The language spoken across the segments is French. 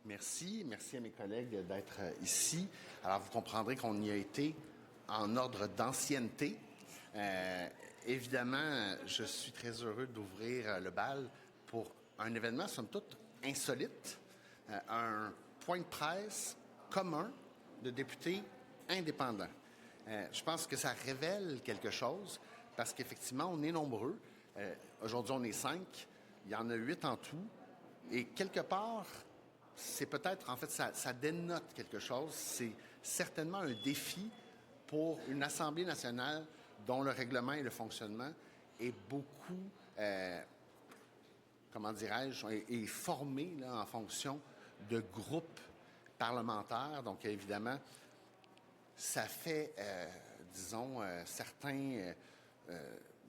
Merci. Merci à mes collègues d'être ici. Alors, vous comprendrez qu'on y a été en ordre d'ancienneté. Évidemment, je suis très heureux d'ouvrir le bal pour un événement, somme toute, insolite. Un point de presse commun de députés indépendants. Je pense que ça révèle quelque chose parce qu'effectivement, on est nombreux. Aujourd'hui, on est 5. Il y en a 8 en tout. Et quelque part, c'est peut-être, en fait, ça dénote quelque chose. C'est certainement un défi pour une Assemblée nationale dont le règlement et le fonctionnement est beaucoup, comment dirais-je, est formé là, en fonction de groupes parlementaires. Donc, évidemment, ça fait, disons,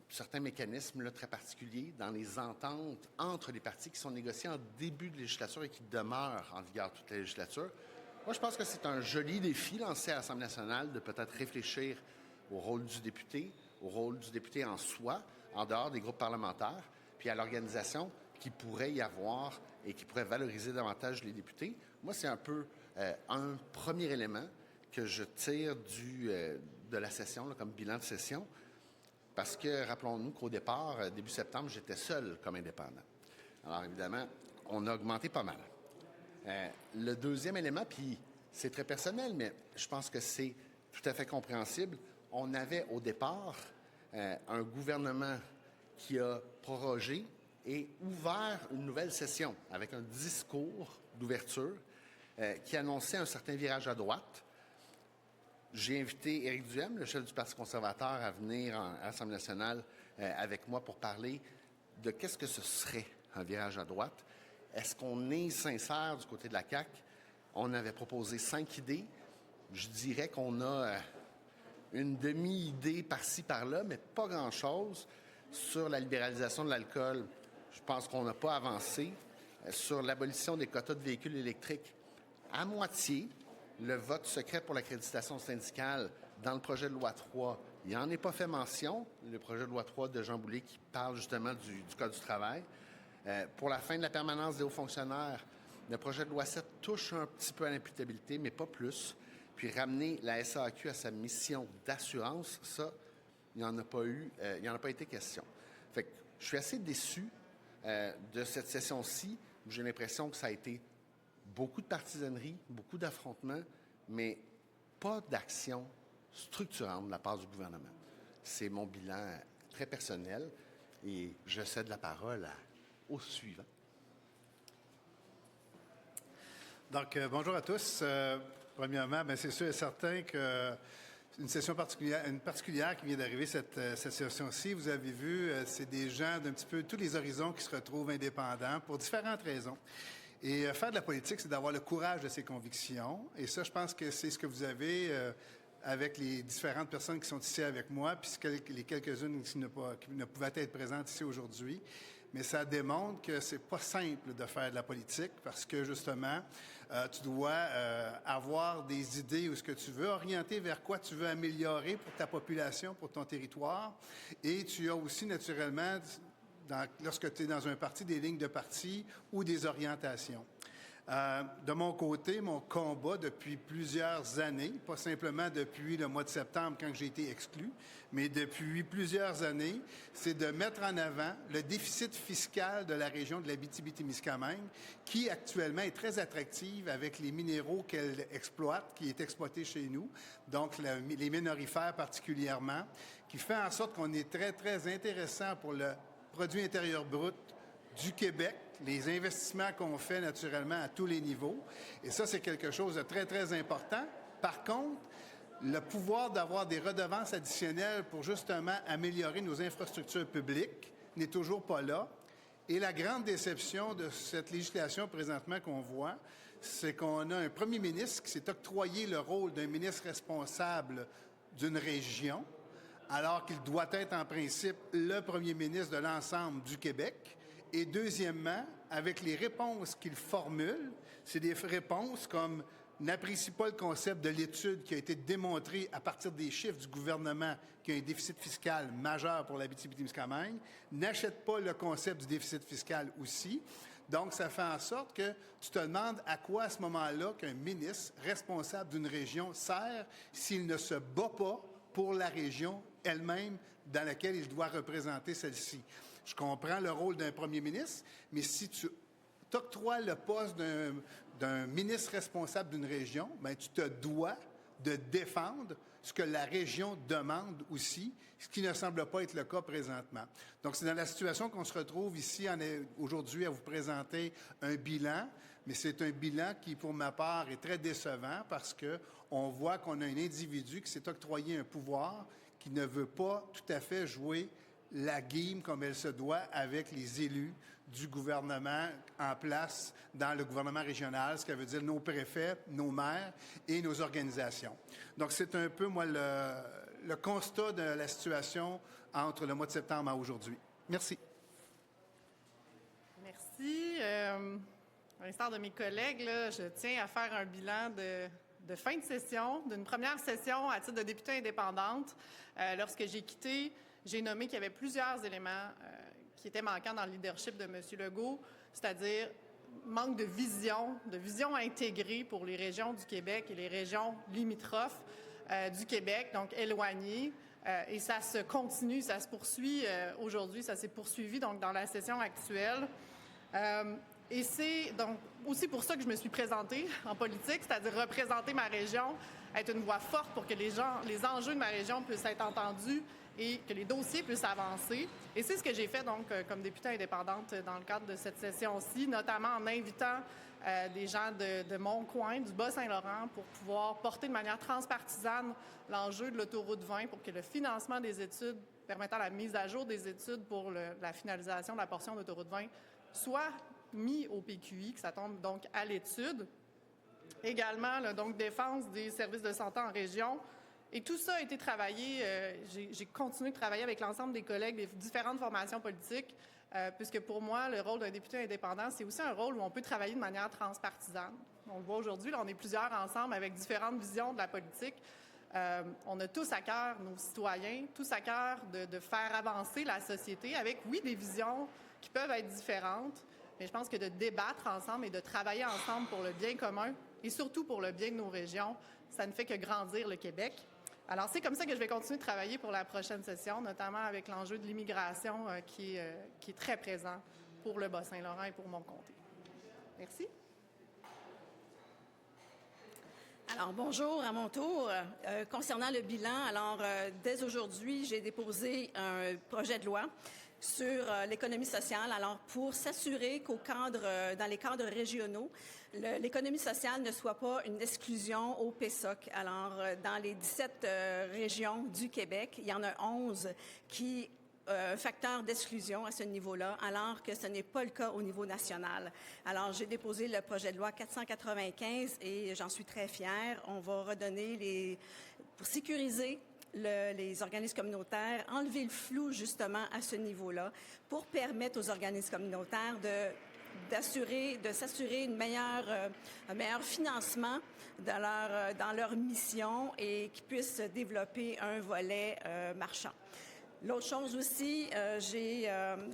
certains mécanismes là, très particuliers dans les ententes entre les partis qui sont négociés en début de législature et qui demeurent en vigueur toute la législature. Moi, je pense que c'est un joli défi lancé à l'Assemblée nationale de peut-être réfléchir au rôle du député en soi, en dehors des groupes parlementaires, puis à l'organisation qui pourrait y avoir et qui pourrait valoriser davantage les députés. Moi, c'est un peu un premier élément que je tire de la session, là, comme bilan de session, parce que, rappelons-nous qu'au départ, début septembre, j'étais seul comme indépendant. Alors, évidemment, on a augmenté pas mal. Le deuxième élément, puis c'est très personnel, mais je pense que c'est tout à fait compréhensible, on avait au départ un gouvernement qui a prorogé et ouvert une nouvelle session avec un discours d'ouverture qui annonçait un certain virage à droite. J'ai invité Éric Duhem, le chef du Parti conservateur, à venir à l'Assemblée nationale avec moi pour parler de qu'est-ce que ce serait un virage à droite. Est-ce qu'on est sincère du côté de la CAQ? On avait proposé 5 idées. Je dirais qu'on a une demi-idée par-ci, par-là, mais pas grand-chose. Sur la libéralisation de l'alcool, je pense qu'on n'a pas avancé. Sur l'abolition des quotas de véhicules électriques, à moitié. Le vote secret pour l'accréditation syndicale dans le projet de loi 3, il n'en est pas fait mention. Le projet de loi 3 de Jean Boulet qui parle justement du Code du travail. Pour la fin de la permanence des hauts fonctionnaires, le projet de loi 7 touche un petit peu à l'imputabilité, mais pas plus. Puis ramener la SAQ à sa mission d'assurance, ça, il n'y en a pas été question. Fait que je suis assez déçu de cette session-ci. J'ai l'impression que ça a été beaucoup de partisanerie, beaucoup d'affrontements, mais pas d'action structurante de la part du gouvernement. C'est mon bilan très personnel et je cède la parole au suivant. Donc, bonjour à tous. Premièrement, c'est sûr et certain que une session particulière qui vient d'arriver cette session-ci. Vous avez vu, c'est des gens d'un petit peu tous les horizons qui se retrouvent indépendants pour différentes raisons. Et faire de la politique, c'est d'avoir le courage de ses convictions. Et ça, je pense que c'est ce que vous avez avec les différentes personnes qui sont ici avec moi, puis les quelques-unes qui ne pouvaient être présentes ici aujourd'hui. Mais ça démontre que c'est pas simple de faire de la politique parce que, justement, tu dois avoir des idées où ce que tu veux, orienter vers quoi tu veux améliorer pour ta population, pour ton territoire. Et tu as aussi, naturellement, lorsque tu es dans un parti, des lignes de parti ou des orientations. De mon côté, mon combat depuis plusieurs années, pas simplement depuis le mois de septembre quand j'ai été exclu, mais depuis plusieurs années, c'est de mettre en avant le déficit fiscal de la région de l'Abitibi-Témiscamingue, qui actuellement est très attractive avec les minéraux qu'elle exploite, qui est exploité chez nous, donc les mines aurifères particulièrement, qui fait en sorte qu'on est très, très intéressant pour le produit intérieur brut du Québec, les investissements qu'on fait naturellement à tous les niveaux. Et ça, c'est quelque chose de très, très important. Par contre, le pouvoir d'avoir des redevances additionnelles pour justement améliorer nos infrastructures publiques n'est toujours pas là. Et la grande déception de cette législation présentement qu'on voit, c'est qu'on a un premier ministre qui s'est octroyé le rôle d'un ministre responsable d'une région, alors qu'il doit être en principe le premier ministre de l'ensemble du Québec. Et deuxièmement, avec les réponses qu'il formule, c'est des réponses comme n'apprécie pas le concept de l'étude qui a été démontrée à partir des chiffres du gouvernement qu'il y a un déficit fiscal majeur pour l'Abitibi-Témiscamingue, n'achète pas le concept du déficit fiscal aussi. Donc, ça fait en sorte que tu te demandes à quoi, à ce moment-là, qu'un ministre responsable d'une région sert s'il ne se bat pas pour la région elle-même dans laquelle il doit représenter celle-ci. Je comprends le rôle d'un premier ministre, mais si tu t'octroies le poste d'un ministre responsable d'une région, bien, tu te dois de défendre ce que la région demande aussi, ce qui ne semble pas être le cas présentement. Donc, c'est dans la situation qu'on se retrouve ici aujourd'hui à vous présenter un bilan, mais c'est un bilan qui, pour ma part, est très décevant parce qu'on voit qu'on a un individu qui s'est octroyé un pouvoir qui ne veut pas tout à fait jouer la game comme elle se doit avec les élus du gouvernement en place dans le gouvernement régional, ce qui veut dire nos préfets, nos maires et nos organisations. Donc, c'est un peu, moi, le constat de la situation entre le mois de septembre à aujourd'hui. Merci. Merci. À l'instar de mes collègues, là, je tiens à faire un bilan de fin de session, d'une première session à titre de députée indépendante. Lorsque j'ai quitté, j'ai nommé qu'il y avait plusieurs éléments qui étaient manquants dans le leadership de M. Legault, c'est-à-dire manque de vision intégrée pour les régions du Québec et les régions limitrophes du Québec, donc éloignées. Et ça se continue, ça se poursuit aujourd'hui, ça s'est poursuivi donc dans la session actuelle. Et c'est donc aussi pour ça que je me suis présentée en politique, c'est-à-dire représenter ma région, être une voix forte pour que les enjeux de ma région puissent être entendus et que les dossiers puissent avancer. Et c'est ce que j'ai fait donc comme députée indépendante dans le cadre de cette session-ci, notamment en invitant des gens de mon coin, du Bas-Saint-Laurent, pour pouvoir porter de manière transpartisane l'enjeu de l'autoroute 20 pour que le financement des études permettant la mise à jour des études pour la finalisation de la portion de l'autoroute 20 soit mis au PQI, que ça tombe donc à l'étude. Également, donc défense des services de santé en région. Et tout ça a été travaillé, j'ai continué de travailler avec l'ensemble des collègues des différentes formations politiques, puisque pour moi, le rôle d'un député indépendant, c'est aussi un rôle où on peut travailler de manière transpartisane. On le voit aujourd'hui, là, on est plusieurs ensemble avec différentes visions de la politique. On a tous à cœur, nos citoyens, tous à cœur de faire avancer la société avec, oui, des visions qui peuvent être différentes, mais je pense que de débattre ensemble et de travailler ensemble pour le bien commun et surtout pour le bien de nos régions, ça ne fait que grandir le Québec. Alors, c'est comme ça que je vais continuer de travailler pour la prochaine session, notamment avec l'enjeu de l'immigration qui est très présent pour le Bas-Saint-Laurent et pour mon comté. Merci. Alors, bonjour à mon tour. Concernant le bilan, alors, dès aujourd'hui, j'ai déposé un projet de loi sur l'économie sociale. Alors, pour s'assurer dans les cadres régionaux, l'économie sociale ne soit pas une exclusion au PESOC. Alors, dans les 17 régions du Québec, il y en a 11 qui un facteur d'exclusion à ce niveau-là, alors que ce n'est pas le cas au niveau national. Alors, j'ai déposé le projet de loi 495 et j'en suis très fière. On va redonner pour sécuriser les organismes communautaires, enlever le flou justement à ce niveau-là pour permettre aux organismes communautaires de s'assurer un meilleur financement dans leur mission et qu'ils puissent développer un volet marchand. L'autre chose aussi,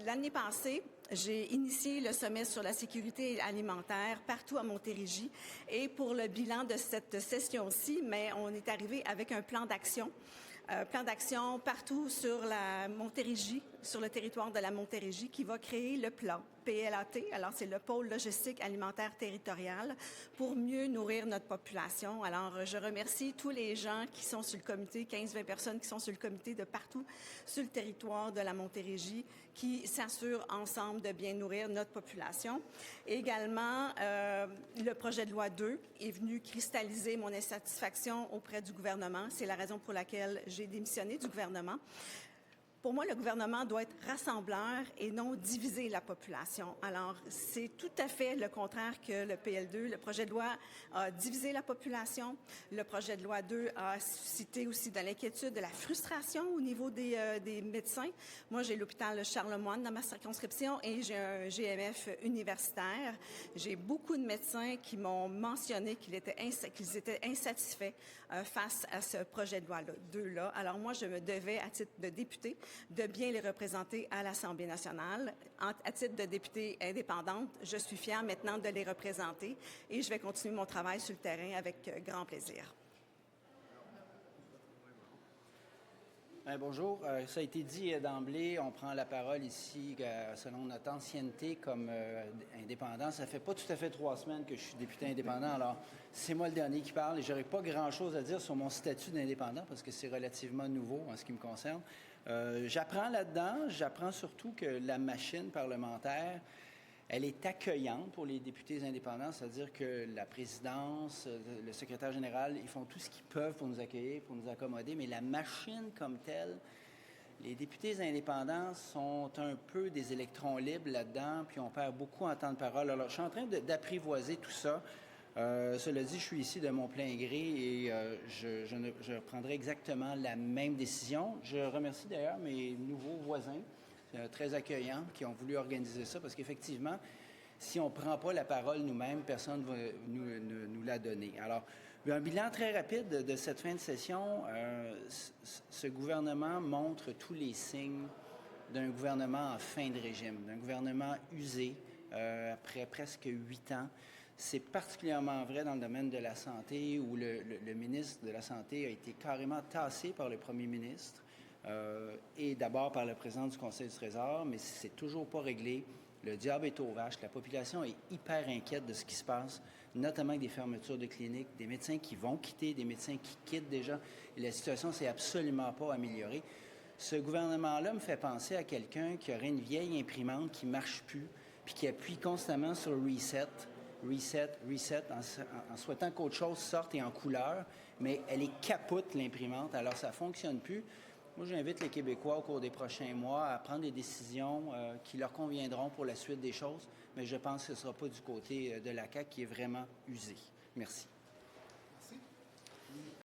l'année passée, j'ai initié le sommet sur la sécurité alimentaire partout à Montérégie. Et pour le bilan de cette session-ci, mais on est arrivé avec un plan d'action partout sur la Montérégie, sur le territoire de la Montérégie, qui va créer le plan PLAT. Alors, c'est le pôle logistique alimentaire territorial pour mieux nourrir notre population. Alors, je remercie tous les gens qui sont sur le comité, 15-20 personnes qui sont sur le comité de partout sur le territoire de la Montérégie, qui s'assurent ensemble de bien nourrir notre population. Également, le projet de loi 2 est venu cristalliser mon insatisfaction auprès du gouvernement. C'est la raison pour laquelle j'ai démissionné du gouvernement. Pour moi, le gouvernement doit être rassembleur et non diviser la population. Alors, c'est tout à fait le contraire que le PL2. Le projet de loi a divisé la population. Le projet de loi 2 a suscité aussi de l'inquiétude, de la frustration au niveau des médecins. Moi, j'ai l'hôpital Charlemagne dans ma circonscription et j'ai un GMF universitaire. J'ai beaucoup de médecins qui m'ont mentionné qu'ils étaient insatisfaits face à ce projet de loi-là, 2-là. Alors moi, je me devais, à titre de députée, de bien les représenter à l'Assemblée nationale. À titre de députée indépendante, je suis fière maintenant de les représenter et je vais continuer mon travail sur le terrain avec grand plaisir. Bonjour. Ça a été dit d'emblée, on prend la parole ici selon notre ancienneté comme indépendant. Ça fait pas tout à fait 3 semaines que je suis député indépendant, alors c'est moi le dernier qui parle et j'aurais pas grand-chose à dire sur mon statut d'indépendant parce que c'est relativement nouveau en ce qui me concerne. J'apprends là-dedans, j'apprends surtout que la machine parlementaire, elle est accueillante pour les députés indépendants, c'est-à-dire que la présidence, le secrétaire général, ils font tout ce qu'ils peuvent pour nous accueillir, pour nous accommoder, mais la machine comme telle, les députés indépendants sont un peu des électrons libres là-dedans, puis on perd beaucoup en temps de parole. Alors, je suis en train d'apprivoiser tout ça. Cela dit, je suis ici de mon plein gré et je prendrai exactement la même décision. Je remercie d'ailleurs mes nouveaux voisins, très accueillants, qui ont voulu organiser ça, parce qu'effectivement, si on ne prend pas la parole nous-mêmes, personne ne va nous la donner. Alors, un bilan très rapide de cette fin de session. Ce gouvernement montre tous les signes d'un gouvernement en fin de régime, d'un gouvernement usé après presque 8 ans. C'est particulièrement vrai dans le domaine de la santé, où le ministre de la Santé a été carrément tassé par le premier ministre. Et d'abord par le président du Conseil du Trésor, mais c'est toujours pas réglé. Le diable est aux vaches. La population est hyper inquiète de ce qui se passe, notamment avec des fermetures de cliniques, des médecins qui vont quitter, des médecins qui quittent déjà. Et la situation ne s'est absolument pas améliorée. Ce gouvernement-là me fait penser à quelqu'un qui aurait une vieille imprimante qui ne marche plus, puis qui appuie constamment sur Reset, en souhaitant qu'autre chose sorte et en couleur, mais elle est capote, l'imprimante, alors ça ne fonctionne plus. Moi, j'invite les Québécois au cours des prochains mois à prendre des décisions qui leur conviendront pour la suite des choses, mais je pense que ce ne sera pas du côté de la CAQ qui est vraiment usé. Merci.